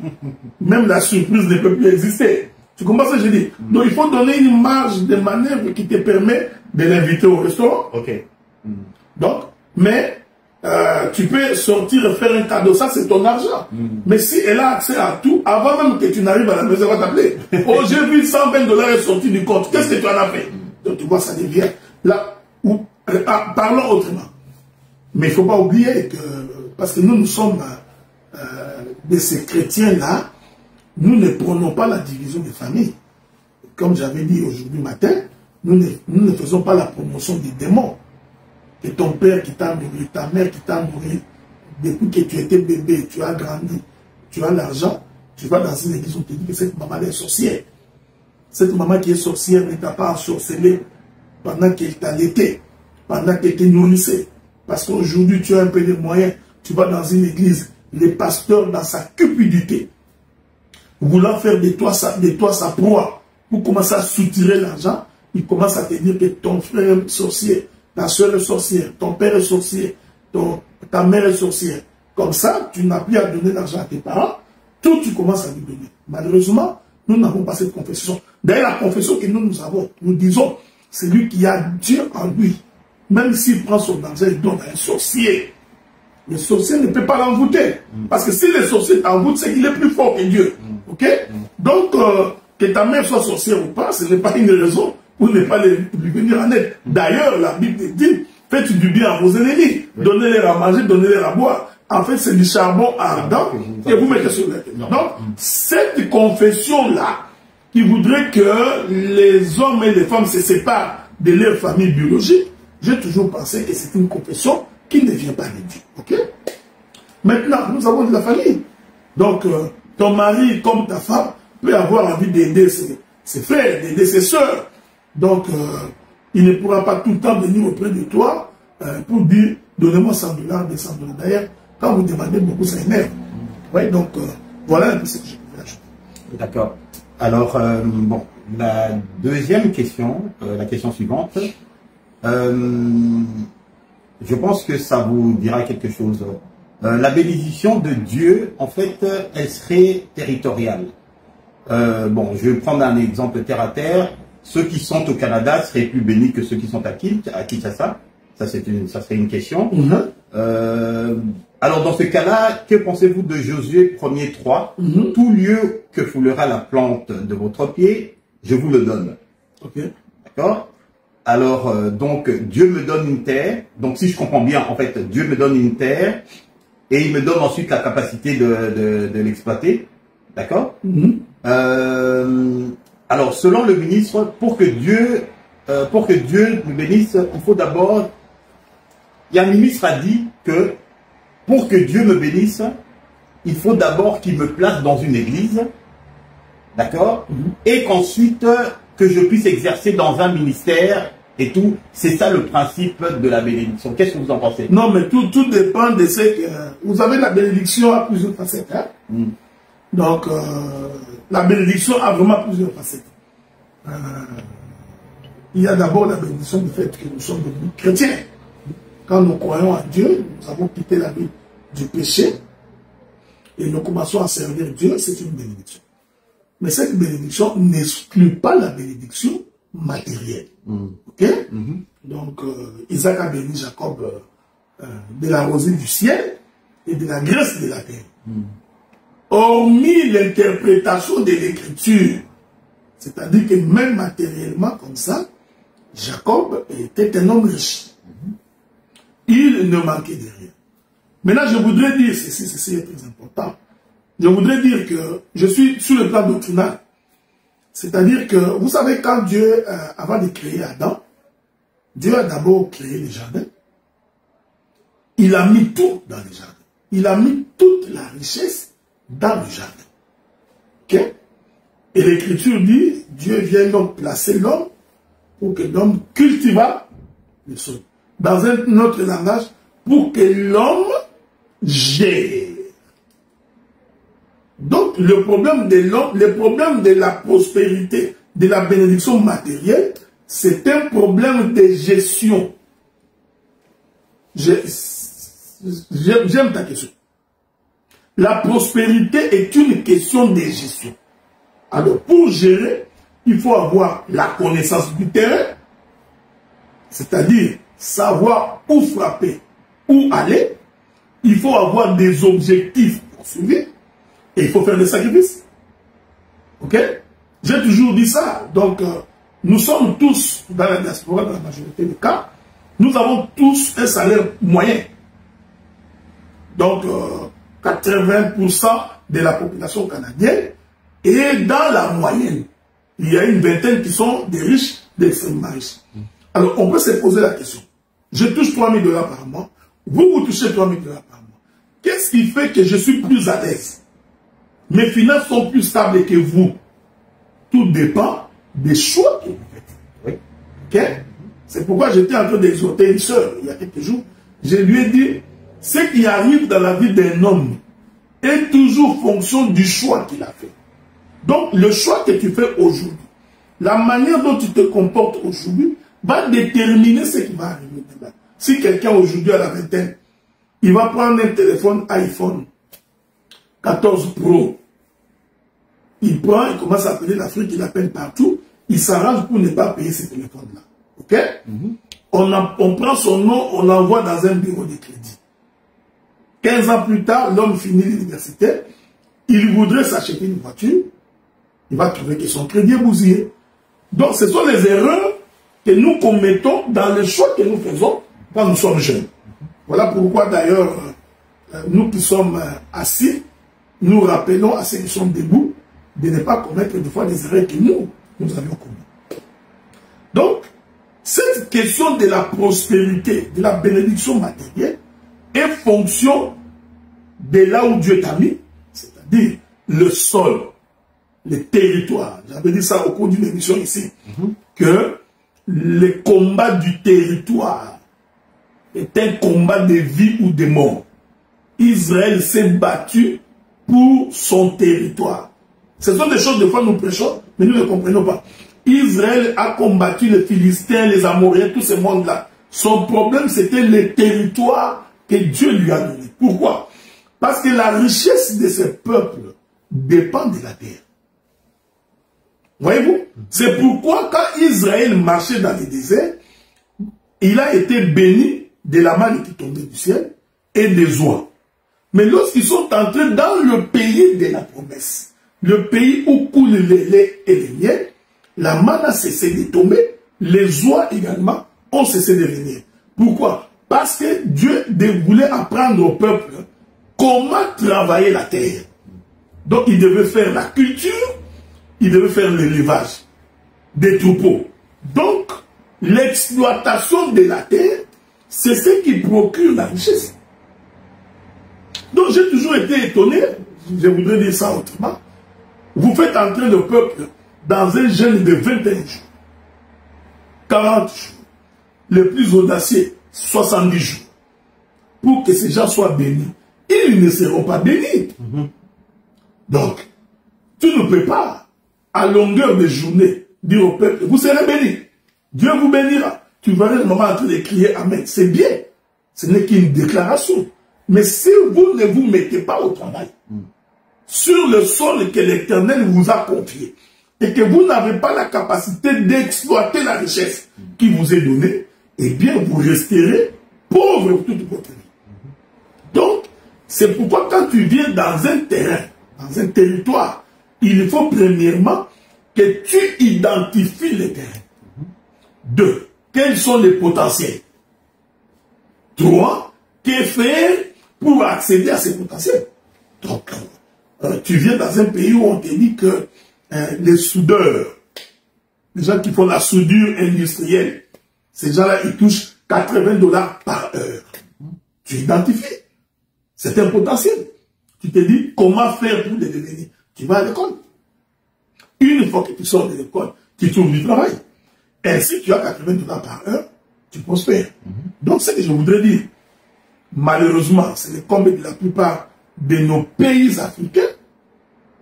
même la surprise ne peut plus exister. Tu comprends ce que je dis? Donc il faut donner une marge de manœuvre qui te permet de l'inviter au restaurant. Donc, mais tu peux sortir et faire un cadeau, ça c'est ton argent. Mais si elle a accès à tout, avant même que tu n'arrives à la maison, elle va t'appeler. Oh, j'ai vu $120 sortir du compte, qu'est-ce que tu en as fait? Donc tu vois, ça devient là où parlons autrement. Mais il ne faut pas oublier que, parce que nous sommes de ces chrétiens-là, nous ne prenons pas la division des familles. Comme j'avais dit aujourd'hui matin, nous ne faisons pas la promotion des démons. Que ton père qui t'a nourri, ta mère qui t'a nourri, depuis que tu étais bébé, tu as grandi, tu as l'argent, tu vas dans une église, on te dit que cette maman est sorcière. Cette maman qui est sorcière ne t'a pas ensorcelé pendant qu'elle t'allaitait, pendant qu'elle te nourrissait. Parce qu'aujourd'hui, tu as un peu de moyens, tu vas dans une église, les pasteurs, dans sa cupidité, voulant faire de toi sa proie, pour commencer à soutirer l'argent, il commence à te dire que ton frère est sorcier, ta soeur est sorcière, ton père est sorcier, ta mère est sorcière. Comme ça, tu n'as plus à donner l'argent à tes parents, tout tu commences à lui donner. Malheureusement, nous n'avons pas cette confession. D'ailleurs, la confession que nous avons, nous disons, c'est lui qui a Dieu en lui. Même s'il prend son argent, il donne à un sorcier. Le sorcier ne peut pas l'envoûter. Parce que si le sorcier t'envoûte, c'est qu'il est plus fort que Dieu. Ok? Donc, que ta mère soit sorcière ou pas, ce n'est pas une raison pour ne pas lui venir en aide. D'ailleurs, la Bible dit, faites du bien à vos ennemis. Donnez-leur à manger, donnez-leur à boire. En fait, c'est du charbon ardent et vous mettez sur la tête. Donc, cette confession-là, qui voudrait que les hommes et les femmes se séparent de leur famille biologique, j'ai toujours pensé que c'est une confession qui ne vient pas de Dieu. Ok? Maintenant, nous avons de la famille. Donc, ton mari comme ta femme peut avoir envie d'aider ses frères, d'aider ses soeurs. Donc, il ne pourra pas tout le temps venir auprès de toi pour dire, donnez-moi 100 $, 200 $. D'ailleurs, quand vous demandez beaucoup, ça énerve. Ouais, donc, voilà un peu ce que je pouvais ajouter. D'accord. Alors, bon, la deuxième question, la question suivante, je pense que ça vous dira quelque chose. La bénédiction de Dieu, en fait, elle serait territoriale. Bon, je vais prendre un exemple terre à terre. Ceux qui sont au Canada seraient plus bénis que ceux qui sont à Kinshasa. Ça serait une question. Alors, dans ce cas-là, que pensez-vous de Josué 1er 3 ? Tout lieu que foulera la plante de votre pied, je vous le donne. Ok. D'accord ? Alors, donc, Dieu me donne une terre. Donc, si je comprends bien, en fait, Dieu me donne une terre et il me donne ensuite la capacité de l'exploiter. D'accord ? Alors, selon le ministre, pour que Dieu me bénisse, il faut d'abord... Il y a un ministre a dit que pour que Dieu me bénisse, il faut d'abord qu'il me place dans une église, d'accord, et qu'ensuite que je puisse exercer dans un ministère et tout. C'est ça le principe de la bénédiction. Qu'est-ce que vous en pensez? Non, mais tout dépend de ce que... Vous avez la bénédiction à plusieurs facettes. Hein? Donc, la bénédiction a vraiment plusieurs facettes. Il y a d'abord la bénédiction du fait que nous sommes devenus chrétiens. Quand nous croyons à Dieu, nous avons quitté la vie du péché et nous commençons à servir Dieu, c'est une bénédiction. Mais cette bénédiction n'exclut pas la bénédiction matérielle. Ok? Donc, Isaac a béni Jacob de la rosée du ciel et de la graisse de la terre. Hormis l'interprétation de l'écriture, c'est-à-dire que même matériellement comme ça, Jacob était un homme riche. Il ne manquait de rien. Maintenant, je voudrais dire, ceci est très important, je voudrais dire que je suis sur le plan doctrinal. C'est-à-dire que, vous savez, quand Dieu, avant de créer Adam, Dieu a d'abord créé le jardin. Il a mis tout dans le jardin. Il a mis toute la richesse dans le jardin. Ok? Et l'Écriture dit, Dieu vient donc placer l'homme pour que l'homme cultiva le sol. Dans un autre langage, pour que l'homme gère. Donc, le problème de l'homme, le problème de la prospérité, de la bénédiction matérielle, c'est un problème de gestion. J'aime ta question. La prospérité est une question de gestion. Alors, pour gérer, il faut avoir la connaissance du terrain, c'est-à-dire savoir où frapper, où aller. Il faut avoir des objectifs poursuivis et il faut faire des sacrifices. Ok? J'ai toujours dit ça. Donc, nous sommes tous, dans la diaspora, dans la majorité des cas, nous avons tous un salaire moyen. Donc, 80% de la population canadienne est dans la moyenne. Il y a une vingtaine qui sont des riches, des extrêmement riches. Alors, on peut se poser la question. Je touche 3 000 $ par mois. Vous touchez 3 000 $ par mois. Qu'est-ce qui fait que je suis plus à l'aise? Mes finances sont plus stables que vous. Tout dépend des choix que vous faites. Oui. Ok? C'est pourquoi j'étais en train d'exhorter une soeur il y a quelques jours. Je lui ai dit, ce qui arrive dans la vie d'un homme est toujours fonction du choix qu'il a fait. Donc, le choix que tu fais aujourd'hui, la manière dont tu te comportes aujourd'hui, va déterminer ce qui va arriver demain. Si quelqu'un aujourd'hui à la vingtaine, il va prendre un téléphone iPhone 14 Pro, il prend, il commence à appeler l'Afrique, il appelle partout, il s'arrange pour ne pas payer ce téléphone-là. Ok? On prend son nom, on l'envoie dans un bureau de crédit. 15 ans plus tard, l'homme finit l'université, il voudrait s'acheter une voiture, il va trouver que son crédit est bousillé. Donc, ce sont les erreurs que nous commettons dans les choix que nous faisons quand nous sommes jeunes. Voilà pourquoi d'ailleurs, nous qui sommes assis, nous rappelons à ceux qui sont debout de ne pas commettre des fois des erreurs que nous avions commises. Donc, cette question de la prospérité, de la bénédiction matérielle, est fonction de là où Dieu t'a mis, c'est-à-dire le sol. les territoires. J'avais dit ça au cours d'une émission ici, que le combat du territoire est un combat de vie ou de mort. Israël s'est battu pour son territoire. Ce sont des choses, des fois, nous prêchons, mais nous ne comprenons pas. Israël a combattu les Philistins, les Amoréens, tout ce monde-là. Son problème, c'était le territoire que Dieu lui a donné. Pourquoi? Parce que la richesse de ce peuple dépend de la terre. Voyez-vous? C'est pourquoi quand Israël marchait dans le désert, il a été béni de la manne qui tombait du ciel et des oies. Mais lorsqu'ils sont entrés dans le pays de la promesse, le pays où coule le lait et le miel, la manne a cessé de tomber, les oies également ont cessé de venir. Pourquoi? Parce que Dieu voulait apprendre au peuple comment travailler la terre. Donc il devait faire la culture, il devait faire l'élevage des troupeaux. Donc l'exploitation de la terre, c'est ce qui procure la richesse. Donc j'ai toujours été étonné, je voudrais dire ça autrement, vous faites entrer le peuple dans un jeûne de 21 jours, 40 jours, les plus audacieux, 70 jours, pour que ces gens soient bénis. Ils ne seront pas bénis. Donc, tu ne peux pas, à longueur de journée, dire au peuple, vous serez bénis. Dieu vous bénira. Tu verras le moment en train de crier Amen. C'est bien. Ce n'est qu'une déclaration. Mais si vous ne vous mettez pas au travail, sur le sol que l'Éternel vous a confié, et que vous n'avez pas la capacité d'exploiter la richesse qui vous est donnée, eh bien, vous resterez pauvre toute votre vie. Donc, c'est pourquoi quand tu viens dans un terrain, dans un territoire, il faut premièrement que tu identifies le terrain. 2. Quels sont les potentiels? 3. Que faire pour accéder à ces potentiels? Donc, tu viens dans un pays où on te dit que les soudeurs, les gens qui font la soudure industrielle, ces gens-là, ils touchent $80 par heure. Tu identifies. C'est un potentiel. Tu te dis comment faire pour les devenir. Tu vas à l'école. Une fois que tu sors de l'école, tu trouves du travail. Ainsi, tu as $80 par heure, tu prospères. Donc, ce que je voudrais dire, malheureusement, c'est le comble de la plupart de nos pays africains.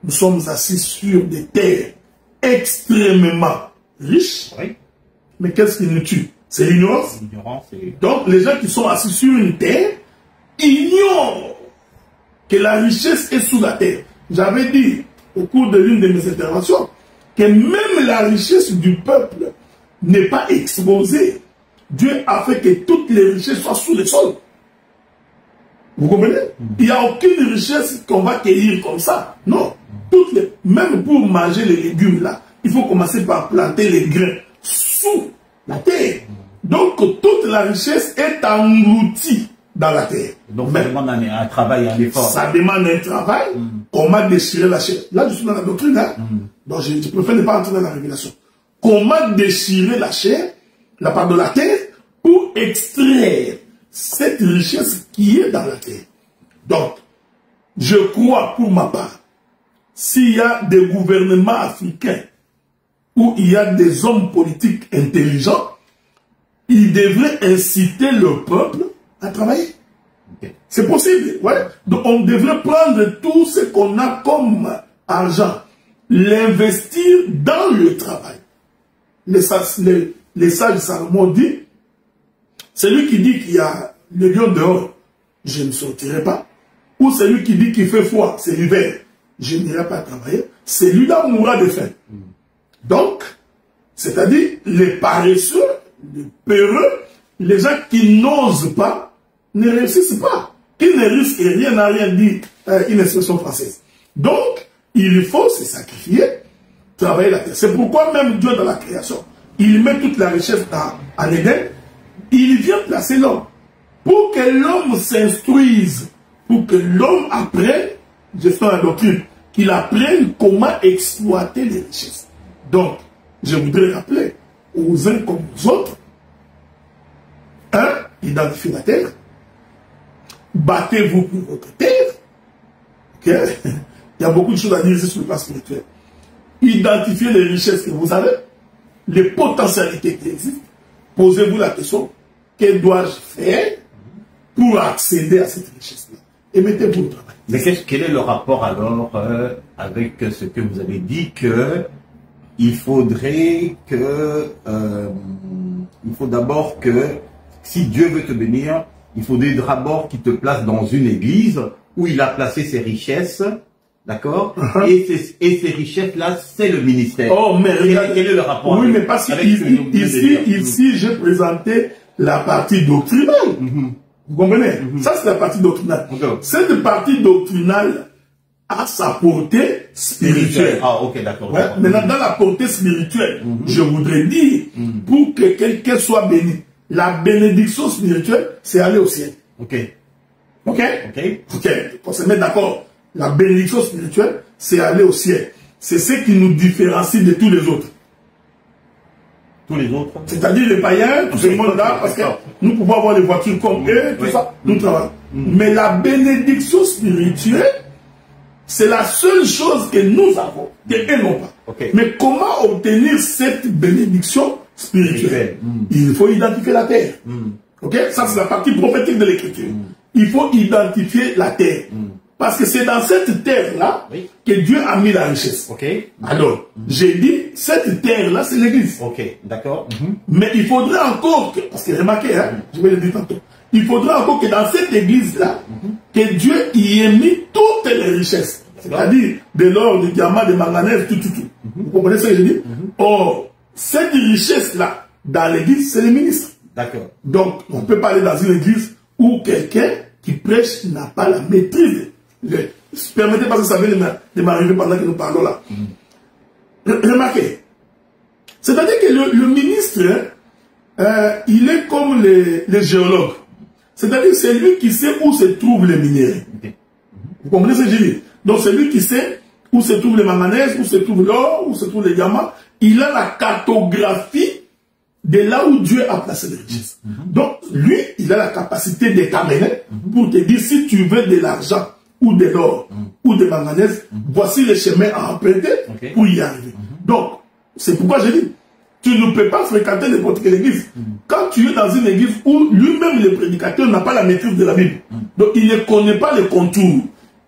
Nous sommes assis sur des terres extrêmement riches. Oui. Mais qu'est-ce qui nous tue? C'est l'ignorance. Donc, les gens qui sont assis sur une terre ignorent que la richesse est sous la terre. J'avais dit au cours de l'une de mes interventions que même la richesse du peuple n'est pas exposée. Dieu a fait que toutes les richesses soient sous le sol. Vous comprenez? Il n'y a aucune richesse qu'on va cueillir comme ça. Non. Même pour manger les légumes là, il faut commencer par planter les grains sous la terre. Donc toute la richesse est engloutie dans la terre. Donc ça demande un travail, un effort. Ça demande un travail. Comment déchirer la chair? Là je suis dans la doctrine. Hein? Donc je préfère ne pas entrer dans la révélation. Comment déchirer la chair, la part de la terre, pour extraire cette richesse qui est dans la terre. Donc, je crois pour ma part, s'il y a des gouvernements africains où il y a des hommes politiques intelligents, ils devraient inciter le peuple à travailler. C'est possible, ouais. Donc, on devrait prendre tout ce qu'on a comme argent, l'investir dans le travail. Les sages Salomon dit, celui qui dit qu'il y a le lion dehors, je ne sortirai pas. Ou celui qui dit qu'il fait froid, c'est l'hiver, je n'irai pas travailler. Celui-là mourra de faim. Donc, c'est-à-dire les paresseux, les peureux, les gens qui n'osent pas, ne réussissent pas. Qui ne risquent rien n'a rien dit, une expression française. Donc, il faut se sacrifier, travailler la terre. C'est pourquoi même Dieu dans la création, il met toute la richesse en Éden, il vient placer l'homme. Pour que l'homme s'instruise, pour que l'homme apprenne, je fais la doctrine, qu'il apprenne comment exploiter les richesses. Donc, je voudrais rappeler aux uns comme aux autres, identifiez la terre, battez-vous pour votre terre. Okay? Il y a beaucoup de choses à dire ici sur le plan spirituel. identifiez les richesses que vous avez, les potentialités qui existent. Posez-vous la question, que dois-je faire pour accéder à cette richesse-là? Et mettez-vous au travail. Mais quel est le rapport alors avec ce que vous avez dit que il faudrait que il faut d'abord que si Dieu veut te bénir, il faudrait d'abord qu'il te place dans une église où il a placé ses richesses, d'accord? Et ces richesses-là, c'est le ministère. Oh, mais regardez, quel est le rapport? Oui, mais parce qu'ici, j'ai présenté la partie doctrinale. Vous comprenez? Ça, c'est la partie doctrinale. Cette partie doctrinale a sa portée spirituelle. Ah, ok, d'accord. Ouais. Maintenant, dans la portée spirituelle, je voudrais dire, pour que quelqu'un soit béni, la bénédiction spirituelle, c'est aller au ciel. Ok. Ok? Ok. Pour se mettre d'accord, la bénédiction spirituelle, c'est aller au ciel. C'est ce qui nous différencie de tous les autres. Tous les autres? C'est-à-dire les païens, tout ce monde-là, parce que nous pouvons avoir des voitures comme eux, tout ça, nous travaillons. Mais la bénédiction spirituelle, c'est la seule chose que nous avons, qu'eux n'ont pas. Mais comment obtenir cette bénédiction spirituelle? Il faut identifier la terre. Ok? Ça, c'est la partie prophétique de l'écriture. Il faut identifier la terre. Parce que c'est dans cette terre-là que Dieu a mis la richesse. Alors, j'ai dit, cette terre-là, c'est l'église. D'accord. Mais il faudrait encore que, parce que remarquez, je vais le dire tantôt, il faudrait encore que dans cette église-là, que Dieu y ait mis toutes les richesses. C'est-à-dire de l'or, du diamant, des manganèses, tout. Vous comprenez ce que je dis? Or, cette richesse-là, dans l'église, c'est les ministres. D'accord. Donc, on ne peut pas aller dans une église où quelqu'un qui prêche n'a pas la maîtrise. Permettez pas que ça vienne de m'arriver pendant que nous parlons là. Remarquez. C'est-à-dire que le ministre, il est comme les géologues. C'est-à-dire c'est lui qui sait où se trouvent les minéraux. Vous comprenez ce que je dis? Donc c'est lui qui sait où se trouvent les manganèses, où se trouve l'or, où se trouvent les diamants. Il a la cartographie de là où Dieu a placé les richesses. Donc lui, il a la capacité d'établir pour te dire si tu veux de l'argent ou de l'or ou des manganèses, voici les chemins à emprunter pour y arriver. Donc, c'est pourquoi je dis, tu ne peux pas fréquenter n'importe quelle église. Quand tu es dans une église où lui-même, le prédicateur, n'a pas la maîtrise de la Bible, donc il ne connaît pas les contours,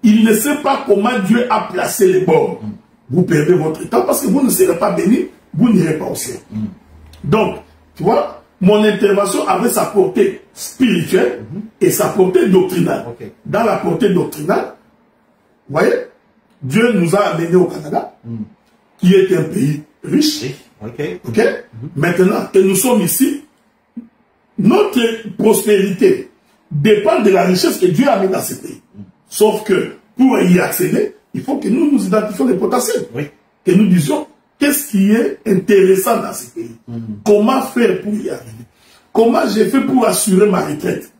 il ne sait pas comment Dieu a placé les bords, vous perdez votre temps parce que vous ne serez pas béni, vous n'irez pas au ciel. Donc, tu vois, mon intervention avait sa portée spirituelle et sa portée doctrinale. Dans la portée doctrinale, vous voyez, Dieu nous a amenés au Canada, qui est un pays riche. Maintenant que nous sommes ici, notre prospérité dépend de la richesse que Dieu a mis dans ce pays. Sauf que pour y accéder, il faut que nous nous identifions les potentiels. Que nous disions qu'est-ce qui est intéressant dans ce pays. Comment faire pour y arriver? Comment j'ai fait pour assurer ma retraite?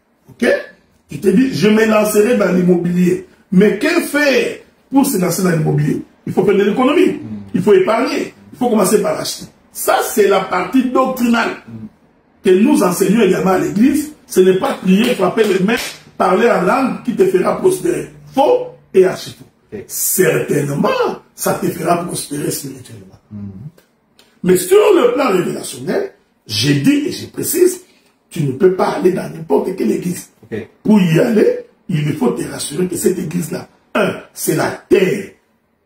Tu te dis, je me lancerai dans l'immobilier. Mais que faire pour se lancer dans l'immobilier? Il faut faire de l'économie. Il faut épargner. Il faut commencer par acheter. Ça, c'est la partie doctrinale que nous enseignons également à l'église. Ce n'est pas prier, frapper les mains, parler en langue qui te fera prospérer. Faux et archi-faux. Certainement, ça te fera prospérer spirituellement. Mais sur le plan révélationnel, j'ai dit et je précise, tu ne peux pas aller dans n'importe quelle église. Pour y aller, il faut te rassurer que cette église-là, c'est la terre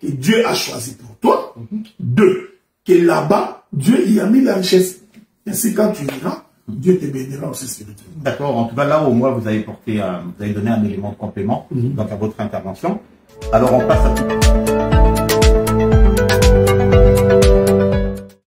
que Dieu a choisie pour toi. 2, que là-bas, Dieu y a mis la richesse. Ainsi, quand tu iras, Dieu te bénira aussi spirituellement. D'accord. En tout cas, là, au moins, vous avez donné un élément de complément donc à votre intervention. Alors, on passe à tout.